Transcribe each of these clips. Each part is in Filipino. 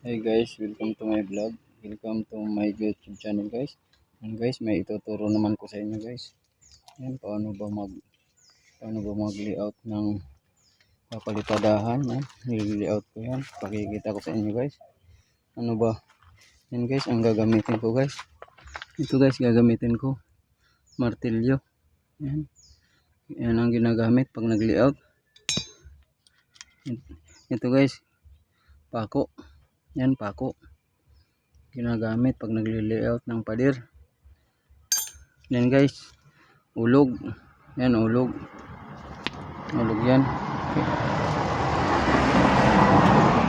Hey guys, welcome to my vlog. Welcome to my YouTube channel guys. And guys, may ituturo naman ko sa inyo guys. Yan, paano ba mag-layout ng papalitadahan. Yan, i-layout ko yan. Pakikita ko sa inyo guys. Ano ba? Yan guys, ang gagamitin ko guys. Ito guys, gagamitin ko. Martilyo. Yan. Yan ang ginagamit pag nag-layout. Ito guys, pako. Yan, pako. Ginagamit pag nagli-layout ng pader. Yan guys, ulog. Yan, ulog. Ulog yan.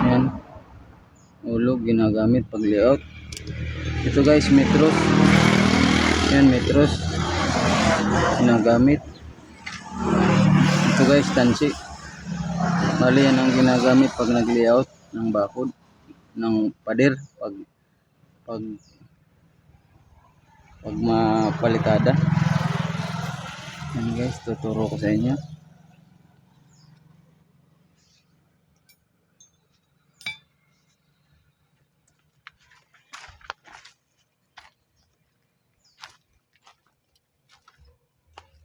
Yan, ulog ginagamit pag layout. Ito guys, metros. Yan, metros ginagamit. Ito guys, tansi. Bali yan ang ginagamit pag nag-layout ng bakod ng pader pag mapalitada. Yan guys, tuturo ko sa inyo.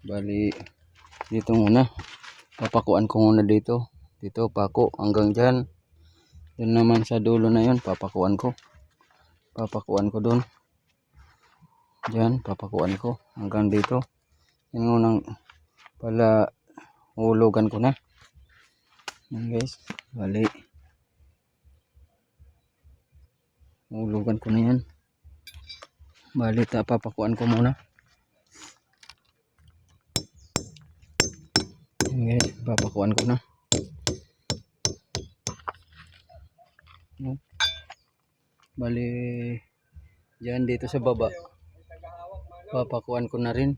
Bali dito muna, papakuan ko muna dito pako hanggang dyan. Doon naman sa dulo na yun, papakuan ko doon. Dyan, papakuan ko hanggang dito. Yan unang pala, hulugan ko na. Yan guys, bali hulugan ko na yan. Bali papakuan ko muna. Yan guys, papakuan ko na. Bali dyan dito sa baba, papakuan ko na rin.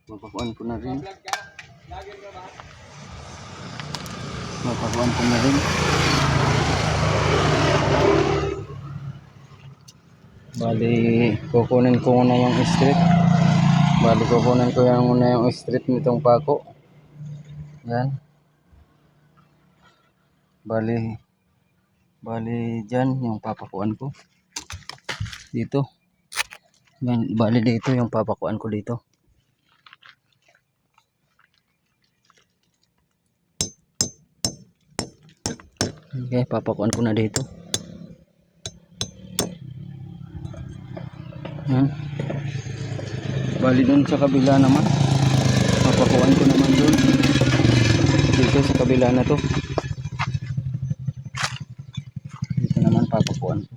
Papakuan ko na rin. Bali kukunin ko muna yung strip. Nitong pako. Yan. Bali dyan yung papakuan ko. Dito. Bali dito yung papakuan ko dito. Okay, papakuan ko na dito. Yan. Bali dun sa kabila naman, papakuan ko naman dun. Dito sa kabila na to. Dito naman papakuan ko.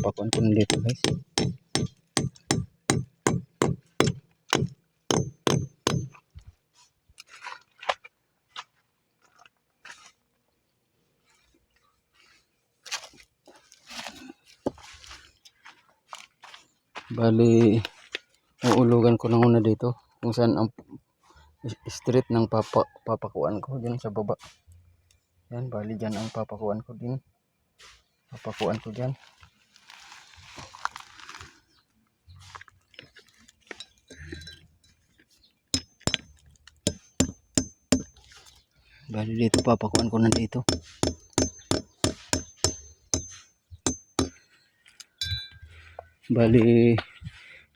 Papakuan ko na dito guys. Bali uulugan ko na muna dito kung saan ang street ng papakuan ko, dyan sa baba. Yan, bali dyan ang papakuan ko din. Papakuan ko dyan. Bali dito papakuan ko na dito. Bali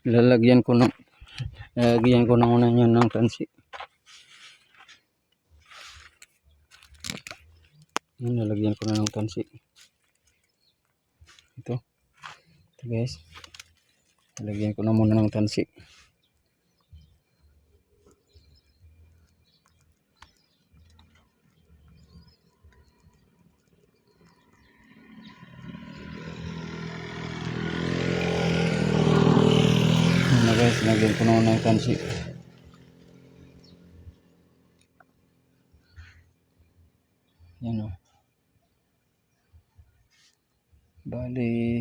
lalagyan ko na muna yun ng tansi. Yan, lalagyan ko na ng tansi. Ito guys, lalagyan ko na muna ng tansi. Guys, lagyan ko na ng tansi. Yan o. Bali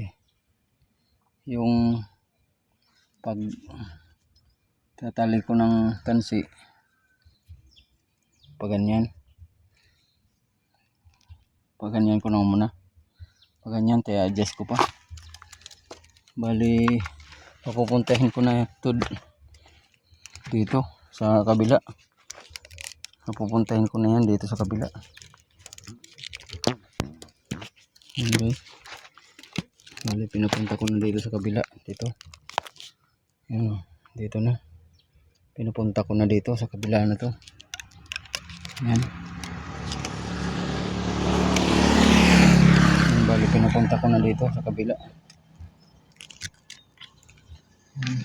yung pag tatali ko ng tansi, paganyan ko na muna. Paganyan, tayo adjust ko pa. Bali papupuntahin ko na ito dito sa kabila. Pupuntahin ko na yan dito sa kabila. Okay. Bali, pinapunta ko na dito sa kabila. Dito. Yan o. Dito na. Pinupunta ko na dito sa kabila na to. Yan. Yan, bali, pinapunta ko na dito sa kabila. Yan.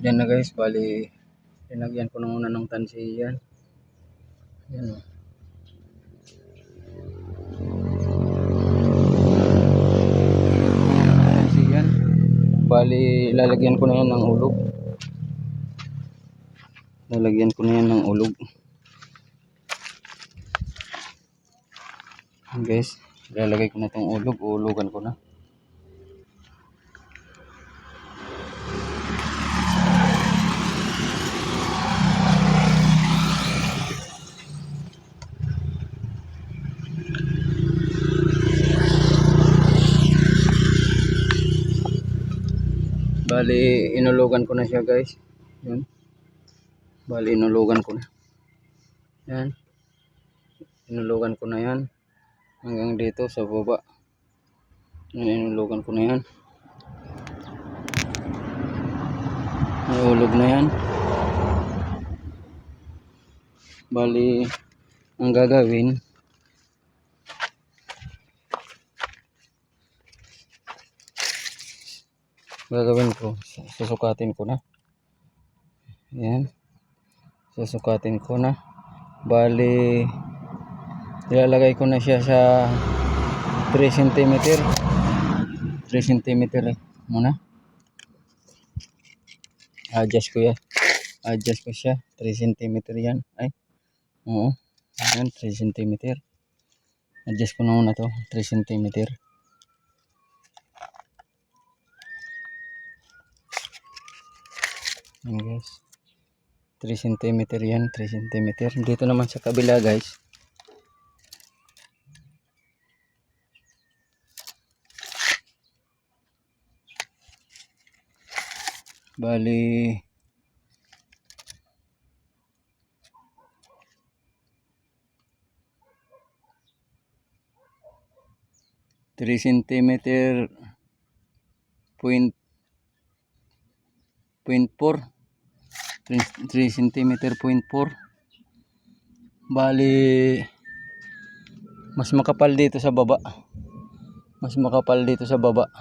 Yan na guys, bali linagyan ko na muna ng tansi yan. Yan o. Tansi yan. Bali lalagyan ko na yan ng ulog. Lalagyan ko na yan ng ulog. Yan guys, lalagay ko na itong ulog. Ulugan ko na. Bali inulugan ko na siya guys. Yan. Bali inulugan ko na. Yan. Inulugan ko na yan. Hanggang dito sa baba. Yan, inulugan ko na yan. Nahulog na yan. Bali ang gagawin, ko, susukatin ko na. Yan. Susukatin ko na. Bali ilalagay ko na siya sa 3 cm. 3 cm muna. Adjust ko yan. Adjust ko siya. 3 cm yan. Ay. Oo. Yan, 3 cm. Adjust ko na muna to. 3 cm. Yan guys. 3 cm yan. 3 cm. Dito naman sa kabila guys. Bali 3 cm point 4 3 cm point 4. Bali mas makapal dito sa baba. Mas makapal dito sa baba.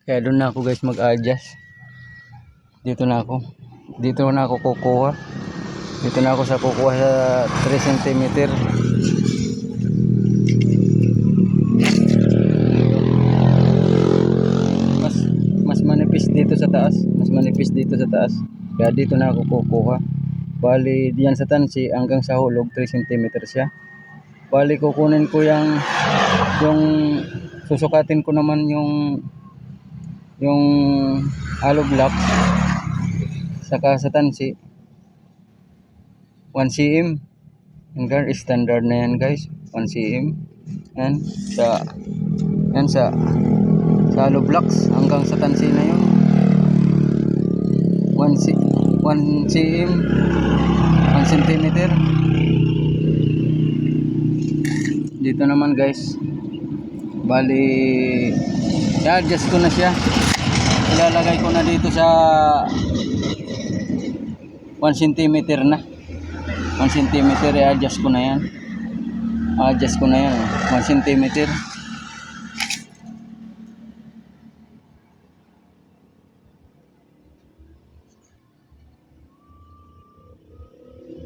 Kaya doon na ako guys mag-adjust. Dito na ako. Dito na ako kukuha. Dito na ako sa kukuha sa 3 cm. Mas manipis dito sa taas. Mas manipis dito sa taas. Kaya dito na ako kukuha. Bali diyan sa tansi hanggang sa hulog 3 cm siya. Bali kukunin ko yung susukatin ko naman yung hollow block saka sa tansi 1 cm. Hanggang standard na yan guys, 1 cm. Yan sa hollow blocks hanggang sa tansi na yun 1 cm 1 cm. Dito naman guys, bali i-adjust ko na siya. Ilalagay ko na dito sa 1 cm na 1 cm. I-adjust ko na yan. Adjust ko na yan 1 cm.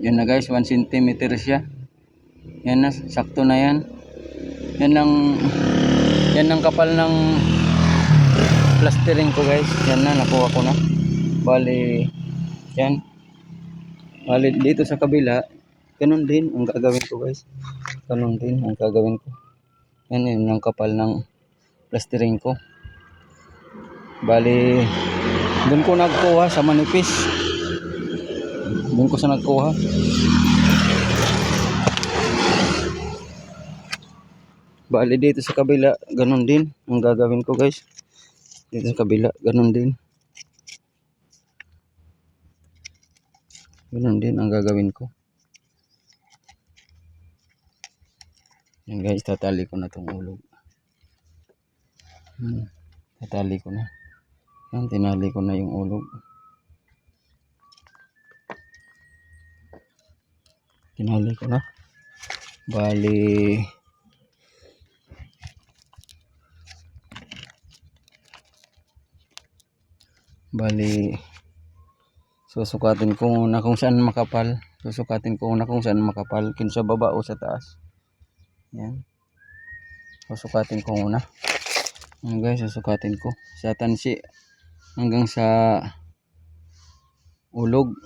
Yan na guys, 1 cm siya. Yan na, sakto na yan. Yan ang kapal ng plastering ko guys. Yan na, nakuha ko na. Bali yan. Bali dito sa kabila, ganun din ang gagawin ko guys. Ganun din ang gagawin ko. Yan ang kapal ng plastering ko. Bali Doon ko nagkuha sa manipis. Doon ko sa nagkuha. Bali dito sa kabila, ganun din ang gagawin ko guys. Dito sa kabila, ganun din. Ganun din ang gagawin ko. Yan guys, tatali ko na itong ulog. Tatali ko na. Yan, tinali ko na yung ulog. Tinali ko na. Bali susukatin ko muna kung saan makapal. Susukatin ko muna kung saan makapal, kung sa baba o sa taas. Yan. Susukatin ko muna. Yan guys, susukatin ko sa tansi hanggang sa ulog.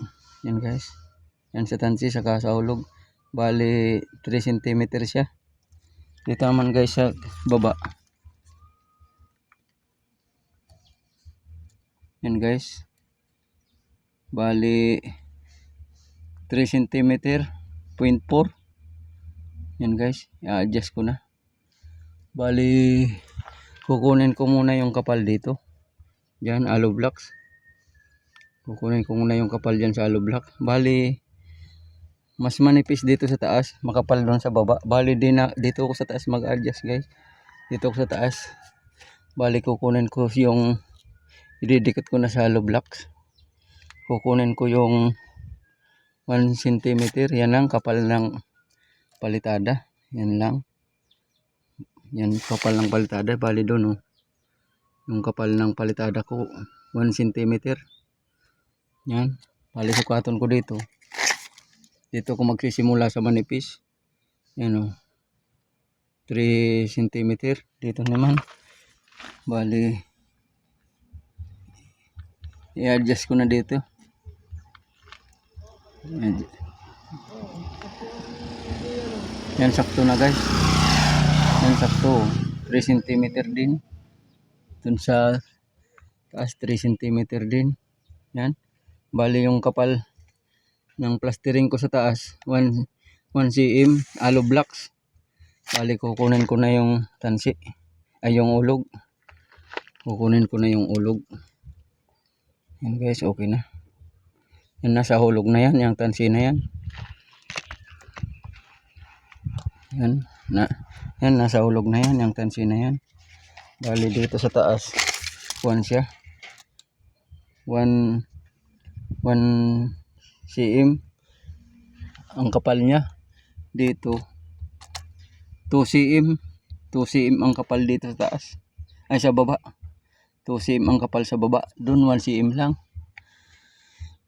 Yan guys. Yan sa tansi saka sa ulog. Bali 3 cm siya. Dito naman guys sa baba. Yan guys. Bali 3 cm 0.4. Yan guys, i-adjust ko na. Bali kukunin ko muna yung kapal dito. Diyan, hollow blocks. Kukunin ko muna yung kapal diyan sa hollow block. Bali mas manipis dito sa taas, makapal doon sa baba. Bali dito ako sa taas mag-adjust guys. Dito ako sa taas. Bali kukunin ko yung ididikit ko na sa hollow blocks. Kukunin ko yung 1 cm. Yan lang kapal ng palitada. Yan lang. Yan kapal ng palitada. Bali doon oh. Yung kapal ng palitada ko 1 cm. Yan. Bali sukaton ko dito. Dito ko magsisimula sa manipis. Yan oh. 3 cm. Dito naman. Bali i-adjust ko na dito. Yan sakto na guys. Yan sakto. 3 cm din. Dun sa taas 3 cm din. Yan. Bali yung kapal ng plastering ko sa taas 1 cm hollow blocks. Bali kukunin ko na yung tansi. Ay yung ulog. Kukunin ko na yung ulog. Yan guys, okay na. Yan nasa hulog na yan, yung tansi na yan. Yan nasa hulog na yan, yung tansi na yan. Bali dito sa taas 1 siya. 1 cm ang kapal niya. Dito 2 cm. 2 cm ang kapal dito sa taas. Ay sa baba. 2 cm ang kapal sa baba. Doon 1 cm lang.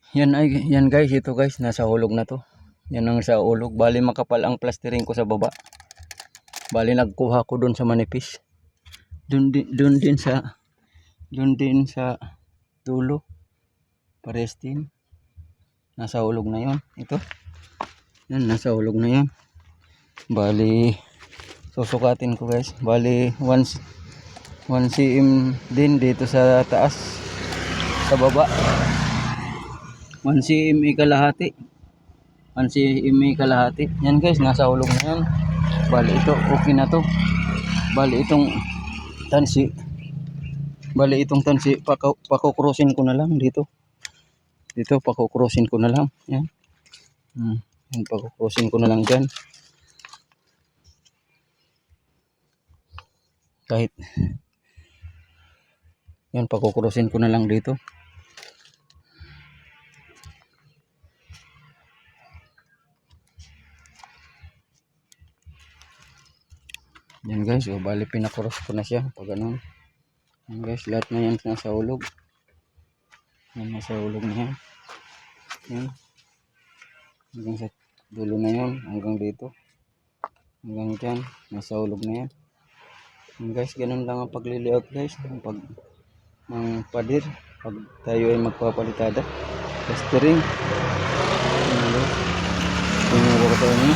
Yan guys, ito guys, nasa hulog na to. Yan ang sa hulog. Bali makapal ang plastering ko sa baba. Bali nagkuha ko doon sa manipis. Doon din sa dulo. Pares din. Nasa hulog na yon. Ito. Yan, nasa hulog na yan. Bali susukatin ko guys. Bali 1 cm din dito sa taas. Sa baba. 1 cm kalahati. 1 cm kalahati. Yan guys, nasa hulog na yan. Bali ito, okay na to. Bali itong tansi. Pakukrosin ko na lang dito. Dito, pakukrosin ko na lang. Yan. Yan, pakukrosin ko na lang dyan. Kahit. Yan, pakukrosin ko na lang dito. Yan guys, bali pinakross ko na siya pag ganun. Yan guys, lahat na yan nasa hulog. Yan, nasa hulog na yan. Yan. Hanggang sa dulo na yan, hanggang dito. Hanggang dyan, nasa hulog na yan. Yan guys, ganun lang ang pag-layout guys. Ang padir, pag tayo ay magpapalitada. Plastering. Yan guys. Tingnan ko sa inyo.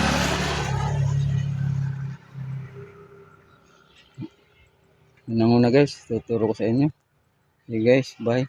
Yun na muna guys, tuturo ko sa inyo. Okay guys, bye.